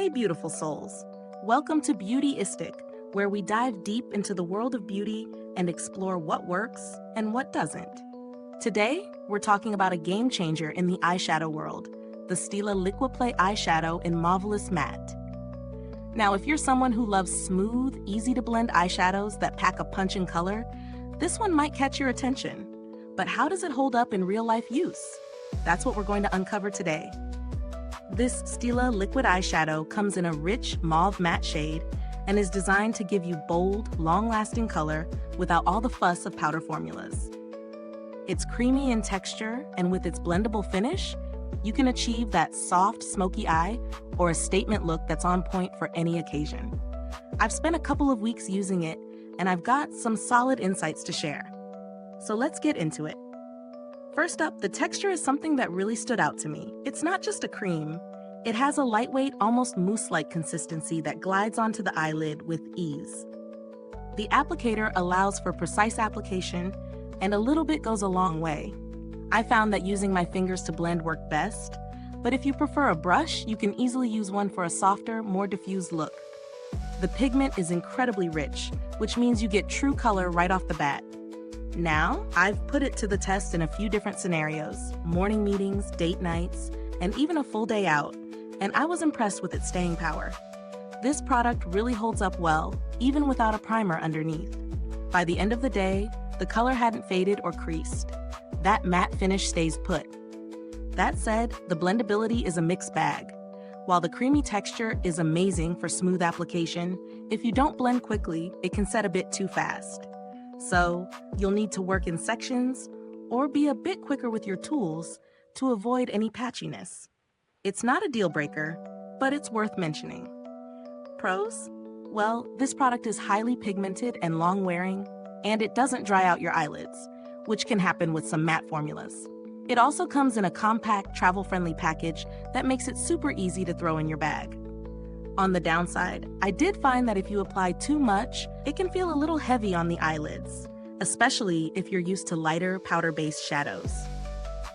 Hey beautiful souls, welcome to Beautyistic, where we dive deep into the world of beauty and explore what works and what doesn't. Today, we're talking about a game changer in the eyeshadow world, the Stila Liqua-Play Eye Shadow in Mauvelous Matte. Now, if you're someone who loves smooth, easy-to-blend eyeshadows that pack a punch in color, this one might catch your attention. But how does it hold up in real-life use? That's what we're going to uncover today. This Stila liquid eyeshadow comes in a rich mauve matte shade and is designed to give you bold, long-lasting color without all the fuss of powder formulas. It's creamy in texture, and with its blendable finish, you can achieve that soft, smoky eye or a statement look that's on point for any occasion. I've spent a couple of weeks using it, and I've got some solid insights to share. So let's get into it. First up, the texture is something that really stood out to me. It's not just a cream. It has a lightweight, almost mousse-like consistency that glides onto the eyelid with ease. The applicator allows for precise application, and a little bit goes a long way. I found that using my fingers to blend worked best, but if you prefer a brush, you can easily use one for a softer, more diffused look. The pigment is incredibly rich, which means you get true color right off the bat. Now, I've put it to the test in a few different scenarios, morning meetings, date nights, and even a full day out, and I was impressed with its staying power. This product really holds up well, even without a primer underneath. By the end of the day, the color hadn't faded or creased. That matte finish stays put. That said, the blendability is a mixed bag. While the creamy texture is amazing for smooth application, if you don't blend quickly, it can set a bit too fast. So, you'll need to work in sections or be a bit quicker with your tools to avoid any patchiness. It's not a deal breaker, but it's worth mentioning. Pros? Well, this product is highly pigmented and long-wearing, and it doesn't dry out your eyelids, which can happen with some matte formulas. It also comes in a compact, travel-friendly package that makes it super easy to throw in your bag. On the downside, I did find that if you apply too much, it can feel a little heavy on the eyelids, especially if you're used to lighter powder-based shadows.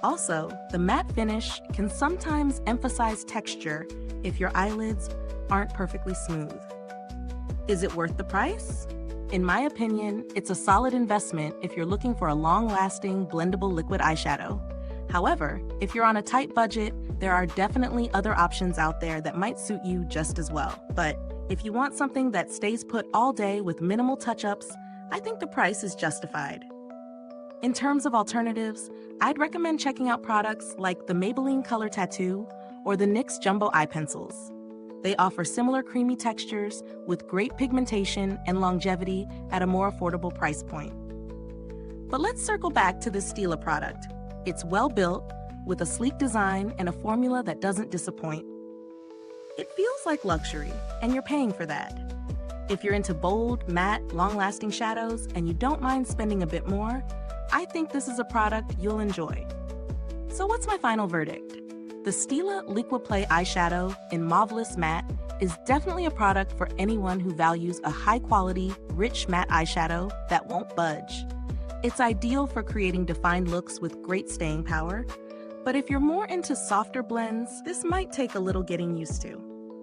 Also, the matte finish can sometimes emphasize texture if your eyelids aren't perfectly smooth. Is it worth the price? In my opinion, it's a solid investment if you're looking for a long-lasting, blendable liquid eyeshadow. However, if you're on a tight budget, there are definitely other options out there that might suit you just as well. But if you want something that stays put all day with minimal touch-ups, I think the price is justified. In terms of alternatives, I'd recommend checking out products like the Maybelline Color Tattoo or the NYX Jumbo Eye Pencils. They offer similar creamy textures with great pigmentation and longevity at a more affordable price point. But let's circle back to this Stila product. It's well built, with a sleek design and a formula that doesn't disappoint. It feels like luxury, and you're paying for that. If you're into bold, matte, long-lasting shadows and you don't mind spending a bit more, I think this is a product you'll enjoy. So what's my final verdict? The Stila Liqua-Play Eye Shadow in Mauvelous Matte is definitely a product for anyone who values a high-quality, rich matte eyeshadow that won't budge. It's ideal for creating defined looks with great staying power, but if you're more into softer blends, this might take a little getting used to.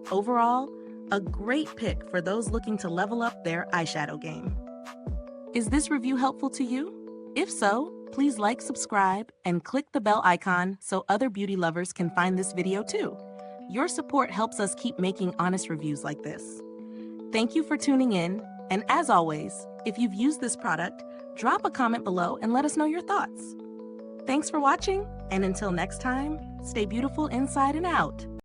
Overall, a great pick for those looking to level up their eyeshadow game. Is this review helpful to you? If so, please like, subscribe, and click the bell icon so other beauty lovers can find this video too. Your support helps us keep making honest reviews like this. Thank you for tuning in, and as always, if you've used this product, drop a comment below and let us know your thoughts. Thanks for watching, and until next time, stay beautiful inside and out.